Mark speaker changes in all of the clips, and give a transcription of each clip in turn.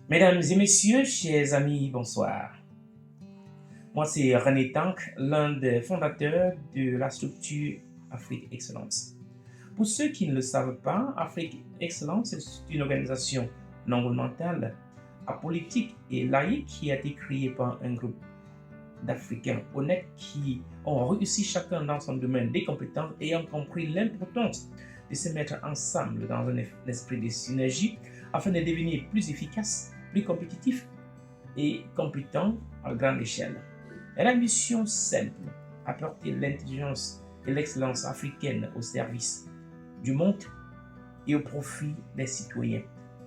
Speaker 1: Mesdames et messieurs, chers amis, bonsoir. Moi, c'est René Tank, l'un des fondateurs de la structure Afrique Excellence. Pour ceux qui ne le savent pas, Afrique Excellence est une organisation non gouvernementale, apolitique et laïque qui a été créée par un groupe d'Africains honnêtes qui ont réussi chacun dans son domaine des compétences et ont compris l'importance de se mettre ensemble dans un esprit de synergie afin de devenir plus efficaces, plus compétitifs et compétents à grande échelle. Et la mission simple, apporter l'intelligence et l'excellence africaine au service du monde et au profit des citoyens.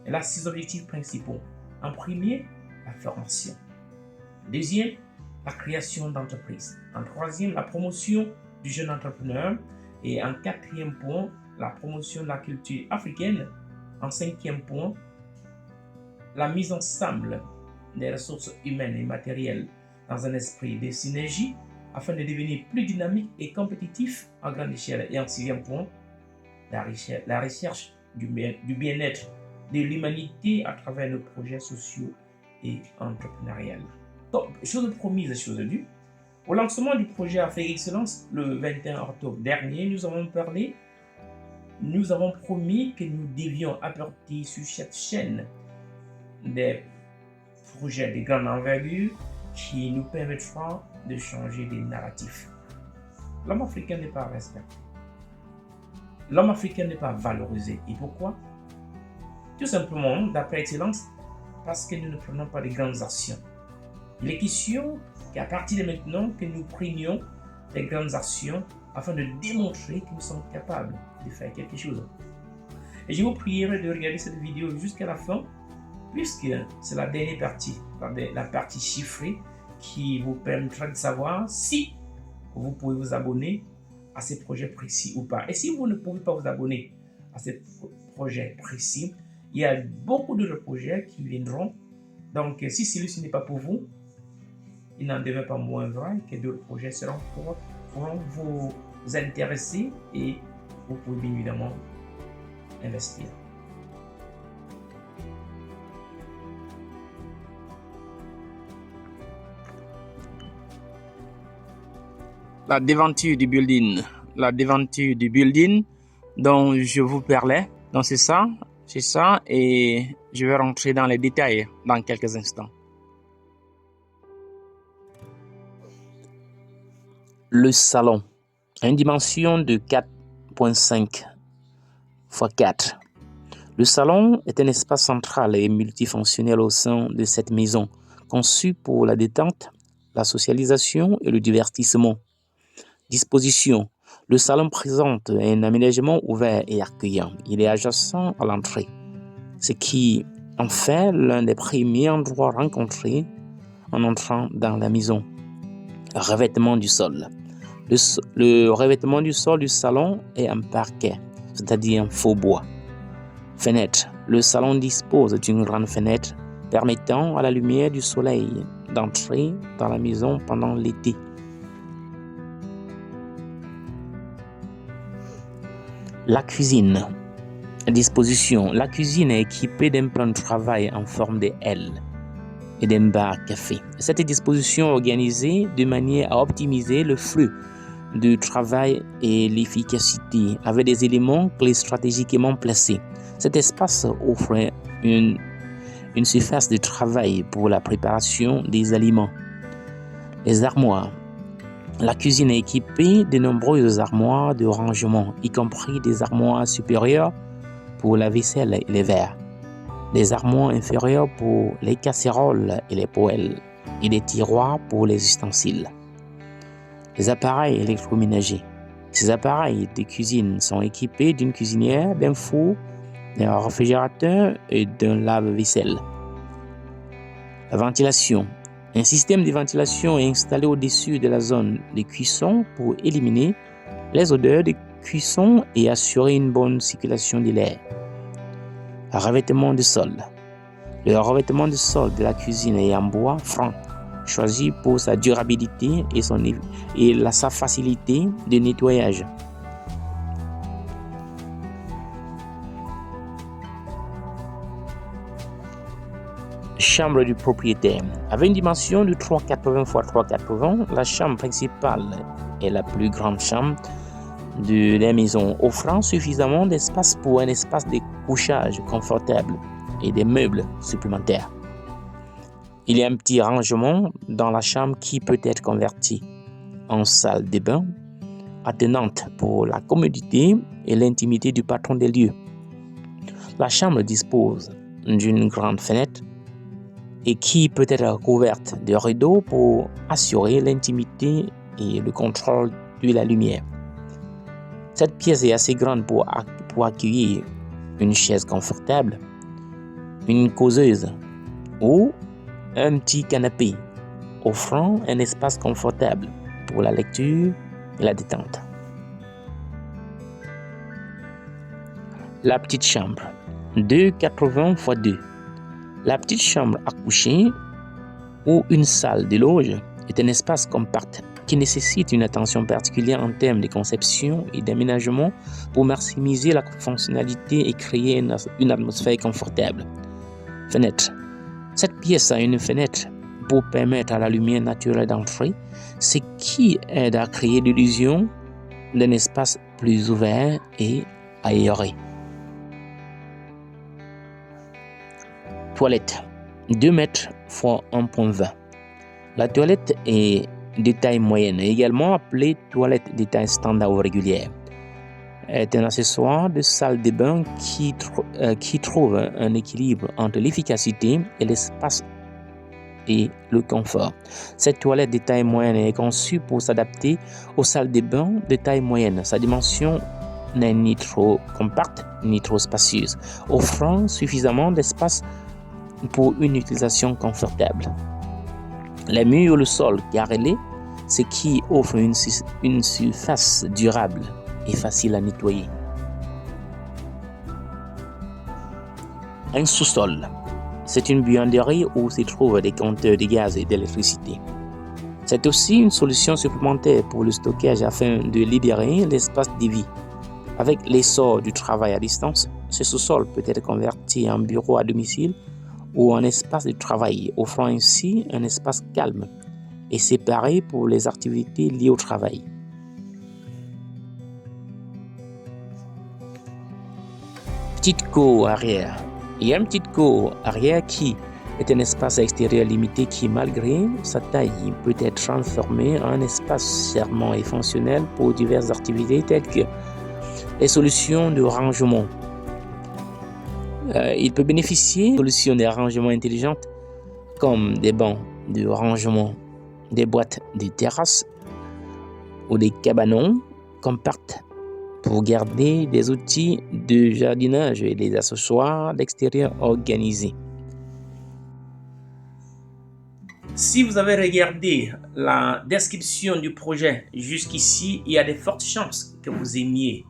Speaker 1: Elle a 6 objectifs principaux. En premier, la formation. Deuxième, la création d'entreprises. En troisième, la promotion du jeune entrepreneur. Et en quatrième point, la promotion de la culture africaine. En cinquième point, la mise ensemble des ressources humaines et matérielles dans un esprit de synergie afin de devenir plus dynamique et compétitif à grande échelle. Et en sixième point, la recherche du bien-être de l'humanité à travers nos projets sociaux et entrepreneuriales. Donc, chose promise, chose due. Au lancement du projet Afrique Excellence, le 21 octobre dernier, nous avons promis que nous devions apporter sur cette chaîne des projets de grande envergure qui nous permettront de changer les narratifs. L'homme africain n'est pas respecté. L'homme africain n'est pas valorisé. Et pourquoi? Tout simplement, d'après Excellence, parce que nous ne prenons pas de grandes actions. Il est question qu'à partir de maintenant, que nous prenions des grandes actions afin de démontrer que nous sommes capables de faire quelque chose. Et je vous prierai de regarder cette vidéo jusqu'à la fin, puisque c'est la dernière partie, la partie chiffrée, qui vous permettra de savoir si vous pouvez vous abonner à ces projets précis ou pas. Et si vous ne pouvez pas vous abonner à ces projets précis, il y a beaucoup d'autres projets qui viendront. Donc, si celui-ci n'est pas pour vous, il n'en devient pas moins vrai que d'autres projets pourront vous intéresser et vous pouvez bien évidemment investir. La devanture du building dont je vous parlais. Donc c'est ça, et je vais rentrer dans les détails dans quelques instants. Le salon a une dimension de 4,5 x 4. Le salon est un espace central et multifonctionnel au sein de cette maison, conçu pour la détente, la socialisation et le divertissement. Disposition. Le salon présente un aménagement ouvert et accueillant. Il est adjacent à l'entrée, ce qui en fait l'un des premiers endroits rencontrés en entrant dans la maison. Revêtement du sol. Le revêtement du sol du salon est en parquet, c'est-à-dire en faux bois. Fenêtre. Le salon dispose d'une grande fenêtre permettant à la lumière du soleil d'entrer dans la maison pendant l'été. La cuisine. Disposition. La cuisine est équipée d'un plan de travail en forme de L et d'un bar à café. Cette disposition est organisée de manière à optimiser le flux de travail et l'efficacité avec des éléments clés stratégiquement placés. Cet espace offre une surface de travail pour la préparation des aliments. Les armoires. La cuisine est équipée de nombreuses armoires de rangement, y compris des armoires supérieures pour la vaisselle et les verres, des armoires inférieures pour les casseroles et les poêles, et des tiroirs pour les ustensiles. Les appareils électroménagers. Ces appareils de cuisine sont équipés d'une cuisinière, d'un four, d'un réfrigérateur et d'un lave-vaisselle. La ventilation. Un système de ventilation est installé au-dessus de la zone de cuisson pour éliminer les odeurs de cuisson et assurer une bonne circulation de l'air. Revêtement de sol. Le revêtement de sol de la cuisine est en bois franc, choisi pour sa durabilité et sa facilité de nettoyage.
Speaker 2: chambre du propriétaire. Avec une dimension de 380 x 380, la chambre principale est la plus grande chambre de la maison, offrant suffisamment d'espace pour un espace de couchage confortable et des meubles supplémentaires. Il y a un petit rangement dans la chambre qui peut être converti en salle de bain, attenante pour la commodité et l'intimité du patron des lieux. La chambre dispose d'une grande fenêtre et qui peut être couverte de rideaux pour assurer l'intimité et le contrôle de la lumière. Cette pièce est assez grande pour accueillir une chaise confortable, une causeuse ou un petit canapé, offrant un espace confortable pour la lecture et la détente. La petite chambre, 2,80 x 2. La petite chambre à coucher ou une salle de loge est un espace compact qui nécessite une attention particulière en termes de conception et d'aménagement pour maximiser la fonctionnalité et créer une atmosphère confortable. Fenêtre. Cette pièce a une fenêtre pour permettre à la lumière naturelle d'entrer, ce qui aide à créer l'illusion d'un espace plus ouvert et aéré. Toilette, 2 mètres x 1,20. La toilette est de taille moyenne, également appelée toilette de taille standard ou régulière. Est un accessoire de salle de bain qui trouve un équilibre entre l'efficacité et l'espace et le confort. Cette toilette de taille moyenne est conçue pour s'adapter aux salles de bain de taille moyenne. Sa dimension n'est ni trop compacte ni trop spacieuse, offrant suffisamment d'espace pour une utilisation confortable. Les murs ou le sol carrelé, ce qui offre une surface durable et facile à nettoyer. Un sous-sol. C'est une buanderie où se trouvent des compteurs de gaz et d'électricité. C'est aussi une solution supplémentaire pour le stockage afin de libérer l'espace de vie. Avec l'essor du travail à distance, ce sous-sol peut être converti en bureau à domicile ou en espace de travail, offrant ainsi un espace calme et séparé pour les activités liées au travail. Petite cour arrière. Il y a une petite cour arrière qui est un espace extérieur limité qui, malgré sa taille, peut être transformé en un espace servant et fonctionnel pour diverses activités telles que les solutions de rangement. Il peut bénéficier de solutions de rangement intelligentes comme des bancs de rangement, des boîtes de terrasse ou des cabanons compacts pour garder des outils de jardinage et des accessoires d'extérieur organisés.
Speaker 1: Si vous avez regardé la description du projet jusqu'ici, il y a de fortes chances que vous aimiez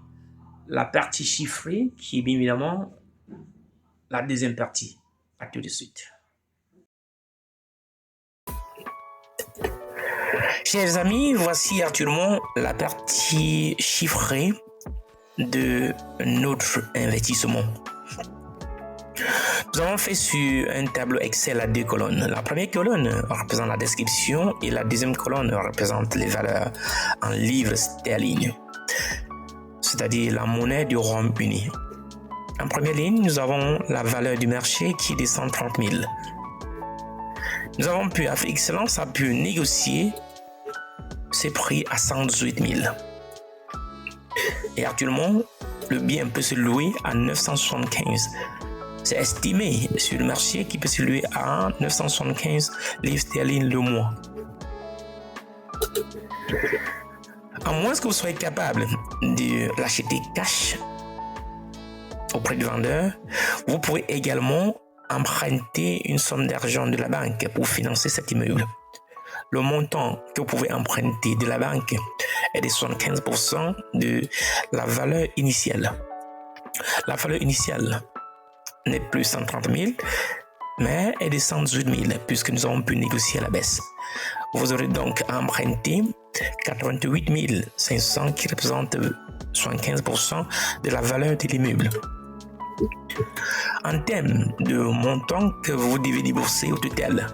Speaker 1: la partie chiffrée qui est bien évidemment la deuxième partie. À tout de suite. Chers amis, voici actuellement la partie chiffrée de notre investissement. Nous avons fait sur un tableau Excel à 2 colonnes. La première colonne représente la description et la deuxième colonne représente les valeurs en livres sterling, c'est-à-dire la monnaie du Royaume-Uni. En première ligne, nous avons la valeur du marché qui est de 130 000. Nous avons pu, avec Excellence, a pu négocier ces prix à 118 000. Et actuellement, le bien peut se louer à 975. C'est estimé sur le marché qu'il peut se louer à 975 livres sterling le mois. À moins que vous soyez capable de l'acheter cash auprès du vendeur, vous pouvez également emprunter une somme d'argent de la banque pour financer cet immeuble. Le montant que vous pouvez emprunter de la banque est de 75% de la valeur initiale. La valeur initiale n'est plus 130 000, mais est de 118 000 puisque nous avons pu négocier à la baisse. Vous aurez donc emprunté 88 500 qui représente 75% de la valeur de l'immeuble. en termes de montant que vous devez débourser au total.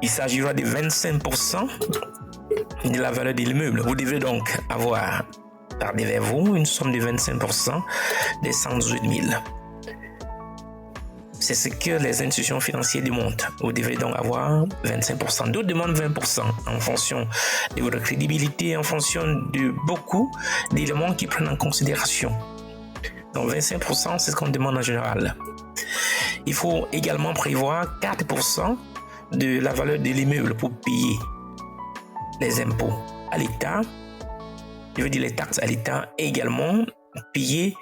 Speaker 1: Il s'agira de 25% de la valeur de l'immeuble. Vous devez donc avoir par devers vous une somme de 25% des 118 000. C'est ce que les institutions financières démontrent. Vous devez donc avoir 25%. D'autres demandent 20% en fonction de votre crédibilité, en fonction de beaucoup d'éléments qui prennent en considération. Donc 25%, c'est ce qu'on demande en général. Il faut également prévoir 4% de la valeur de l'immeuble pour payer les impôts à l'État. Je veux dire les taxes à l'État et également payer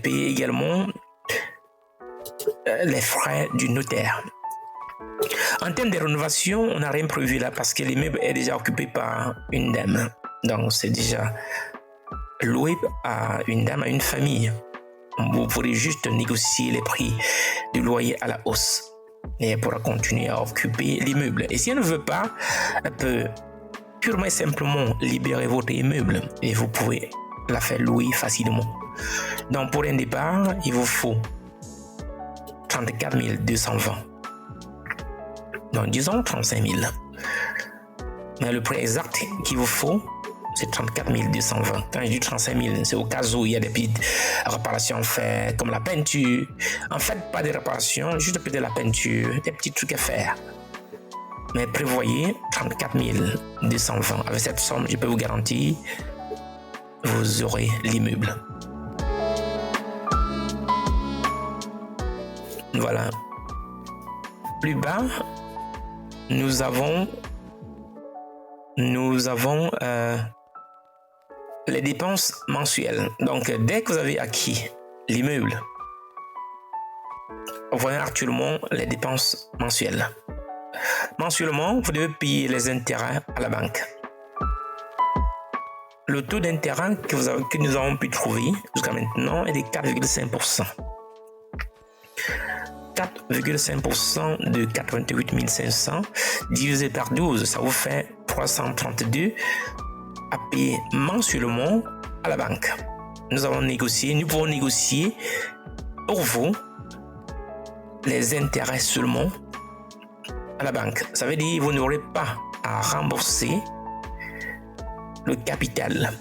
Speaker 1: également les frais du notaire. En termes de rénovation, on n'a rien prévu là parce que l'immeuble est déjà occupé par une dame. Donc c'est déjà loué à une dame, à une famille. Vous pourrez juste négocier les prix du loyer à la hausse et elle pourra continuer à occuper l'immeuble. Et si elle ne veut pas, elle peut purement et simplement libérer votre immeuble et vous pouvez la faire louer facilement. Donc pour un départ, il vous faut 34 220. Donc disons 35 000. Mais le prix exact qu'il vous faut, c'est 34 220. Quand je dis 35 000, c'est au cas où il y a des petites réparations faites, comme la peinture. En fait, pas de réparation, juste peut-être la peinture, des petits trucs à faire. Mais prévoyez 34 220. Avec cette somme, je peux vous garantir, vous aurez l'immeuble. Voilà. Plus bas, nous avons les dépenses mensuelles. Donc, dès que vous avez acquis l'immeuble, voyez actuellement les dépenses mensuelles. Mensuellement, vous devez payer les intérêts à la banque. Le taux d'intérêt que nous avons pu trouver jusqu'à maintenant est de 4,5%. 4,5% de 88 500 divisé par 12, ça vous fait 332 à payer mensuellement à la banque. Nous pouvons négocier pour vous les intérêts seulement à la banque. Ça veut dire que vous n'aurez pas à rembourser le capital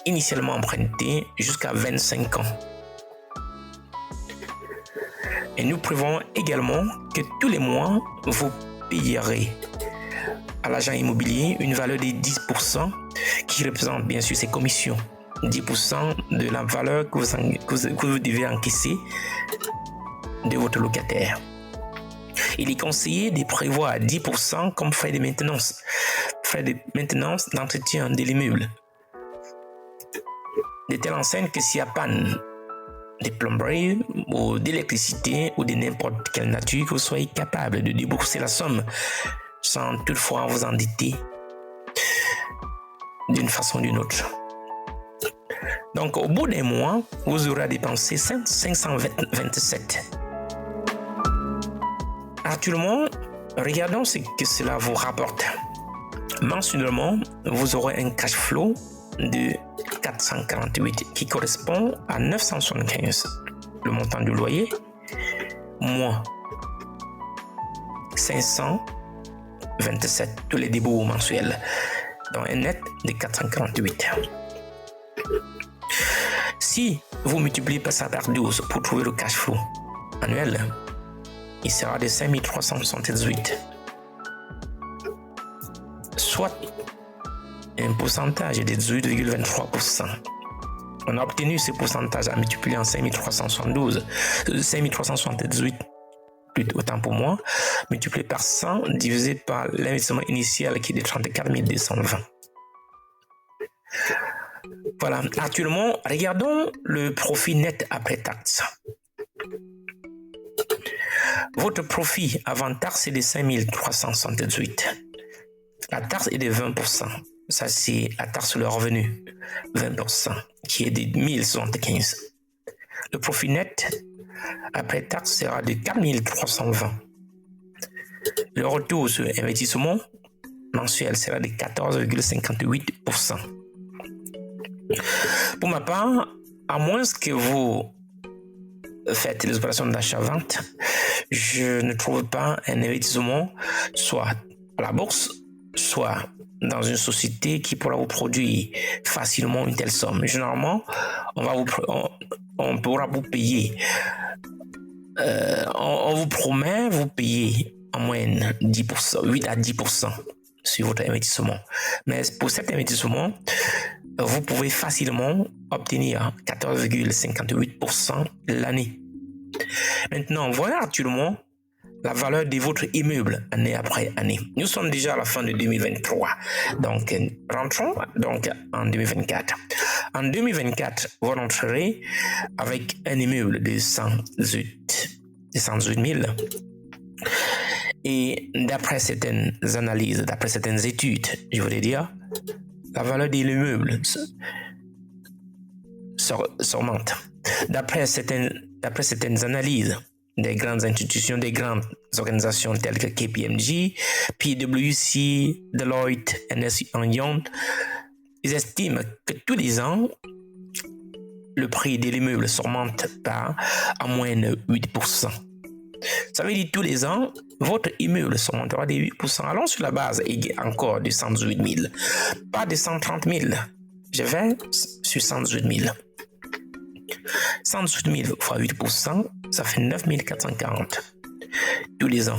Speaker 1: initialement emprunté jusqu'à 25 ans. Et nous prévoyons également que tous les mois, vous payerez à l'agent immobilier une valeur de 10% qui représente bien sûr ses commissions. 10% de la valeur que vous devez encaisser de votre locataire. Il est conseillé de prévoir 10% comme frais de maintenance d'entretien de l'immeuble. De telle enseigne que s'il y a panne de plomberie ou d'électricité ou de n'importe quelle nature, que vous soyez capable de débourser la somme sans toutefois vous endetter d'une façon ou d'une autre. Donc, au bout d'un mois, vous aurez dépensé 527. Actuellement, regardons ce que cela vous rapporte. Mensuellement, vous aurez un cash flow de 448 qui correspond à 975, le montant du loyer, moins 527, tous les débours mensuels, donc un net de 448. Si vous multipliez ça par 12 pour trouver le cash flow annuel, il sera de 5378, soit un pourcentage de 18,23%. On a obtenu ce pourcentage à multiplier en 5378, autant pour moi, multiplié par 100, divisé par l'investissement initial qui est de 34 220. Voilà, actuellement, regardons le profit net après taxe. Votre profit avant taxe est de 5378. La taxe est de 20%. Ça, c'est la taxe sur le revenu, 20%, qui est de 1075. Le profit net après taxe sera de 4320. Le retour sur investissement mensuel sera de 14,58%. Pour ma part,
Speaker 2: à moins que vous faites les opérations d'achat-vente, je ne trouve pas un investissement soit à la bourse, soit dans une société qui pourra vous produire facilement une telle somme. Généralement, on pourra vous payer, on vous promet vous payer en moyenne 10%, 8 à 10% sur votre investissement. Mais pour cet investissement, vous pouvez facilement obtenir 14,58% l'année. Maintenant, voilà actuellement la valeur de votre immeuble année après année. Nous sommes déjà à la fin de 2023. Donc, rentrons donc en 2024. En 2024, vous rentrerez avec un immeuble de 108 000. Et d'après certaines analyses, d'après certaines études, je voulais dire, la valeur de l'immeuble s'augmente. D'après certaines analyses des grandes institutions, des grandes organisations telles que KPMG, PwC, Deloitte, Ernst Young, ils estiment que tous les ans, le prix de l'immeuble s'augmente par en moyenne 8%. Ça veut dire tous les ans, votre immeuble s'augmentera de 8%. Allons sur la base encore de 118 000, pas de 130 000. Je vais sur 118 000. 118 000 fois 8%, ça fait 9 440 tous les ans.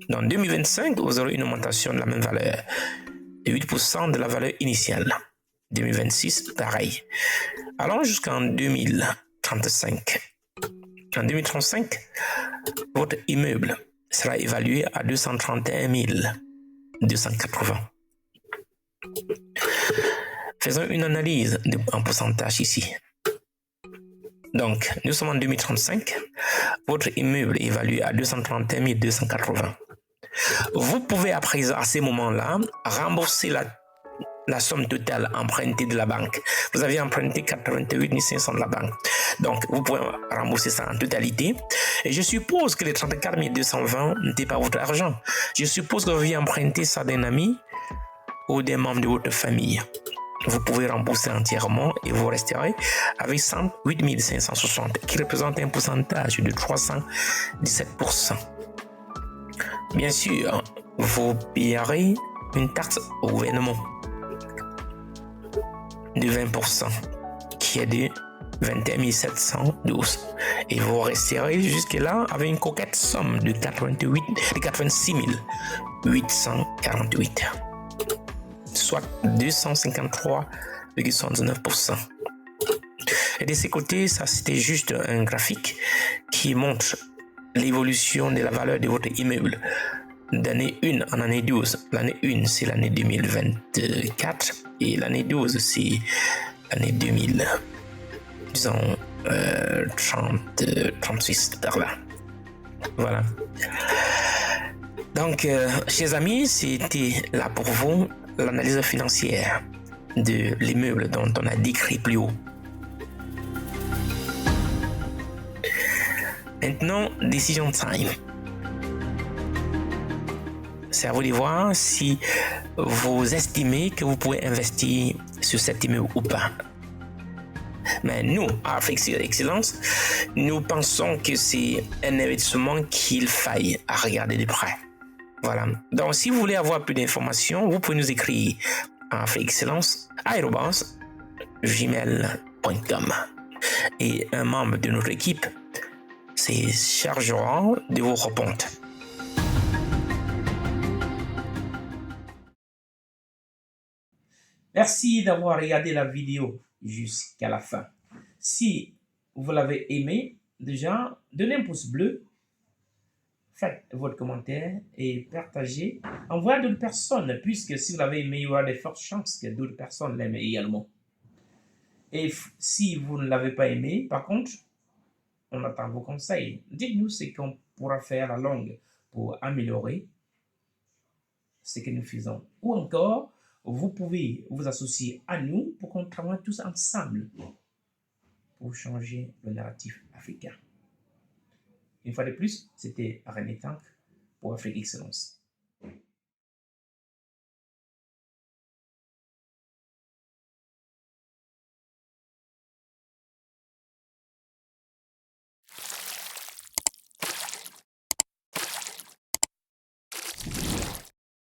Speaker 2: Dans 2025, vous aurez une augmentation de la même valeur, de 8% de la valeur initiale. 2026, pareil. Allons jusqu'en 2035. En 2035, votre immeuble sera évalué à 231 280. Faisons une analyse en pourcentage ici. Donc, nous sommes en 2035. Votre immeuble est évalué à 231 280. Vous pouvez à ces moments-là rembourser la somme totale empruntée de la banque. Vous avez emprunté 88 500 de la banque. Donc, vous pouvez rembourser ça en totalité. Et je suppose que les 34 220 n'étaient pas votre argent. Je suppose que vous aviez emprunté ça d'un ami ou d'un membre de votre famille. Vous pouvez rembourser entièrement et vous resterez avec 108 560 qui représente un pourcentage de 317%. Bien sûr, vous payerez une taxe au gouvernement de 20% qui est de 21 712 et vous resterez jusque-là avec une coquette somme de 86 848. Soit 253,79%. Et de ces côtés, ça c'était juste un graphique qui montre l'évolution de la valeur de votre immeuble d'année 1 en année 12. L'année 1, c'est l'année 2024 et l'année 12, c'est l'année 2000, disons 36 par là. Voilà. Donc, chers amis, c'était là pour vous l'analyse financière de l'immeuble dont on a décrit plus haut. Maintenant, decision time. C'est à vous de voir si vous estimez que vous pouvez investir sur cet immeuble ou pas. Mais nous, à Afrique Excellence, nous pensons que c'est un investissement qu'il faille à regarder de près. Voilà. Donc, si vous voulez avoir plus d'informations, vous pouvez nous écrire à afriqueexcellence@gmail.com et un membre de notre équipe se chargera de vos répondre.
Speaker 1: Merci d'avoir regardé la vidéo jusqu'à la fin. Si vous l'avez aimé, déjà, donnez un pouce bleu, faites votre commentaire et partagez. Envoyez à d'autres personnes, puisque si vous l'avez aimé, il y aura de fortes chances que d'autres personnes l'aiment également. Et si vous ne l'avez pas aimé, par contre, on attend vos conseils. Dites-nous ce qu'on pourra faire à la longue pour améliorer ce que nous faisons. Ou encore, vous pouvez vous associer à nous pour qu'on travaille tous ensemble pour changer le narratif africain. Une fois de plus, c'était René Tank pour Afrique Excellence.